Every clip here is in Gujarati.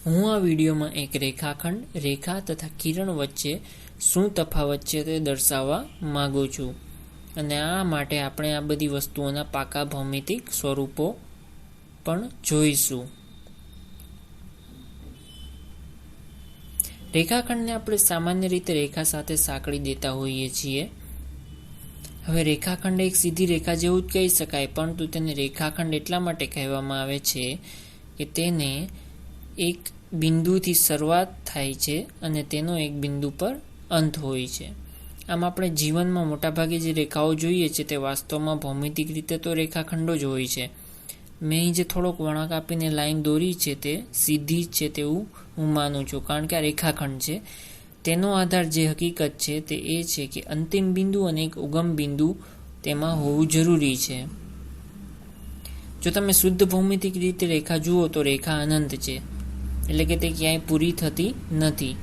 હું આ વિડીયોમાં એક રેખાખંડ, રેખા તથા કિરણ વચ્ચે શું તફાવત છે તે દર્શાવવા માંગુ છું અને આ માટે આપણે આ બધી વસ્તુઓના પાકા ભૌમિતિક સ્વરૂપો પણ જોઈશું. રેખાખંડને આપણે સામાન્ય રીતે રેખા સાથે સાંકળી દેતા હોઈએ છીએ. હવે રેખાખંડ એક સીધી રેખા જેવું જ કહી શકાય, પરંતુ તેને રેખાખંડ એટલા માટે કહેવામાં આવે છે કે તેને એક બિંદુથી શરૂઆત થાય છે અને તેનો એક બિંદુ પર અંત હોય છે. આમ આપણે જીવનમાં મોટાભાગે જે રેખાઓ જોઈએ છે તે વાસ્તવમાં ભૌમિતિક રીતે તો રેખાખંડો જ હોય છે. મેં અહીં જે થોડોક વળાંક આપીને લાઈન દોરી છે તે સીધી જ છે તેવું હું માનું છું, કારણ કે આ રેખાખંડ છે. તેનો આધાર જે હકીકત છે તે એ છે કે અંતિમ બિંદુ અને એક ઉગમ બિંદુ તેમાં હોવું જરૂરી છે. જો તમે શુદ્ધ ભૌમિતિક રીતે રેખા જુઓ તો રેખા અનંત છે, એટલે કે તે ક્યાંય પૂરી થતી નથી.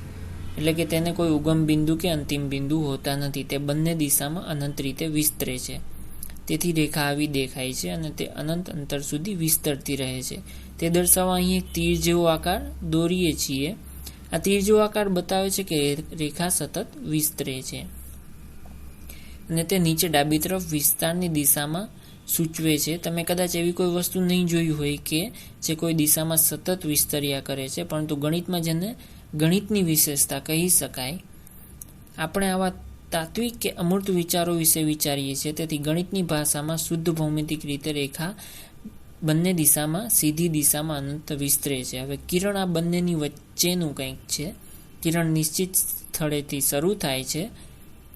એટલે કે તેને કોઈ ઉગમ બિંદુ કે અંતિમ બિંદુ હોતા નથી. તે બંને દિશામાં અનંત રીતે વિસ્તરે છે. તેથી રેખા આવી દેખાય છે અને તે અનંત અંતર સુધી વિસ્તરતી રહે છે. તે દર્શાવવા અહીં એક તીર જેવો આકાર દોરીએ છીએ. આ તીર જેવો આકાર બતાવે છે કે રેખા સતત વિસ્તરે છે અને તે નીચે ડાબી તરફ વિસ્તારની દિશામાં સૂચવે છે. તમે કદાચ એવી કોઈ વસ્તુ નહીં જોઈ હોય કે જે કોઈ દિશામાં સતત વિસ્તર્યા કરે છે, પરંતુ ગણિતમાં જેને ગણિતની વિશેષતા કહી શકાય. આપણે આવા તાત્વિક કે અમૂર્ત વિચારો વિશે વિચારીએ છીએ. તેથી ગણિતની ભાષામાં શુદ્ધ ભૌમિતિક રીતે રેખા બંને દિશામાં સીધી દિશામાં અનંત વિસ્તરે છે. હવે કિરણ આ બંનેની વચ્ચેનું કંઈક છે. કિરણ નિશ્ચિત સ્થળેથી શરૂ થાય છે,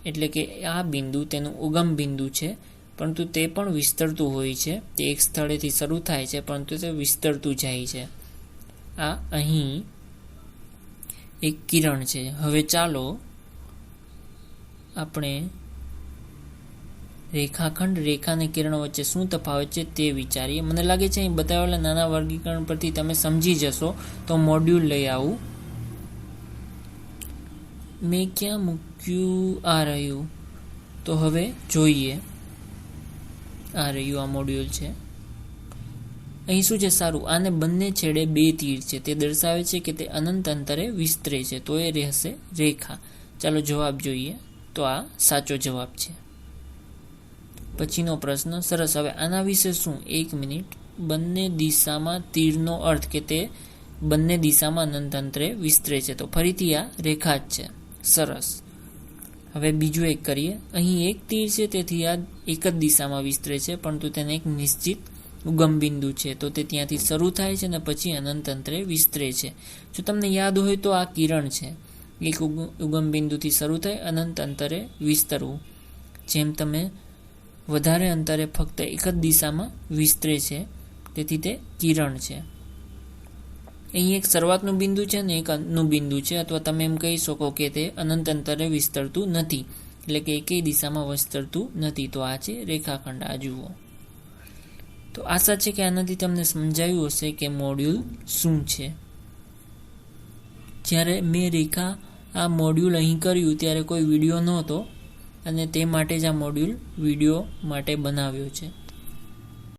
એટલે કે આ બિંદુ તેનું ઉગમ બિંદુ છે, પરંતુ તે પણ વિસ્તરતું હોય છે. તે એક સ્થળેથી શરૂ થાય છે પરંતુ તે વિસ્તરતું જાય છે. આ અહીં એક કિરણ છે. હવે ચાલો આપણે રેખાખંડ, રેખા અને કિરણ વચ્ચે શું તફાવત છે તે વિચારીએ. મને લાગે છે અહીં બતાવેલા નાના વર્ગીકરણ પરથી તમે સમજી જશો. તો મોડ્યુલ લઈ આવું. મેં ક્યાં મૂક્યું? આ રહ્યું. તો હવે જોઈએ. આ રહ્યું, આ મોડ્યુલ છે. અહીં શું છે? સારું, આને બંને છેડે બે તીર છે. તે દર્શાવે છે કે તે અનંત અંતરે વિસ્તરે છે, તો એ રહેશે રેખા. ચાલો જવાબ જોઈએ. તો આ સાચો જવાબ છે. પછીનો પ્રશ્ન. સરસ. હવે આના વિશે શું? 1 મિનિટ. બંને દિશામાં તીરનો અર્થ કે તે બંને દિશામાં અનંત અંતરે વિસ્તરે છે, તો ફરીથી આ રેખા જ છે. સરસ. હવે બીજું એક કરીએ. અહીં એક તીર છે, તેથી આ એક જ દિશામાં વિસ્તરે છે, પરંતુ તેને એક નિશ્ચિત ઉગમ બિંદુ છે, તો તે ત્યાંથી શરૂ થાય છે અને પછી અનંત અંતરે વિસ્તરે છે. જો તમને યાદ હોય તો આ કિરણ છે. એક ઉગમ બિંદુથી શરૂ થાય અનંત અંતરે વિસ્તરવું. જેમ તમે વધારે અંતરે ફક્ત એક જ દિશામાં વિસ્તરે છે, તેથી તે કિરણ છે. અહીં એક શરૂઆતનું બિંદુ છે અને એક અંતનું બિંદુ છે, અથવા તમે એમ કહી શકો કે તે અનંત અંતરે વિસ્તરતું નથી, એટલે કે એકેય દિશામાં વિસ્તરતું નથી. તો આ છે રેખાખંડ. આ જુઓ. તો આશા છે કે આનાથી તમને સમજાયું હશે કે મોડ્યુલ શું છે. જ્યારે મેં રેખા આ મોડ્યુલ અહીં કર્યું ત્યારે કોઈ વિડીયો નહોતો અને તે માટે જ આ મોડ્યુલ વિડીયો માટે બનાવ્યો છે.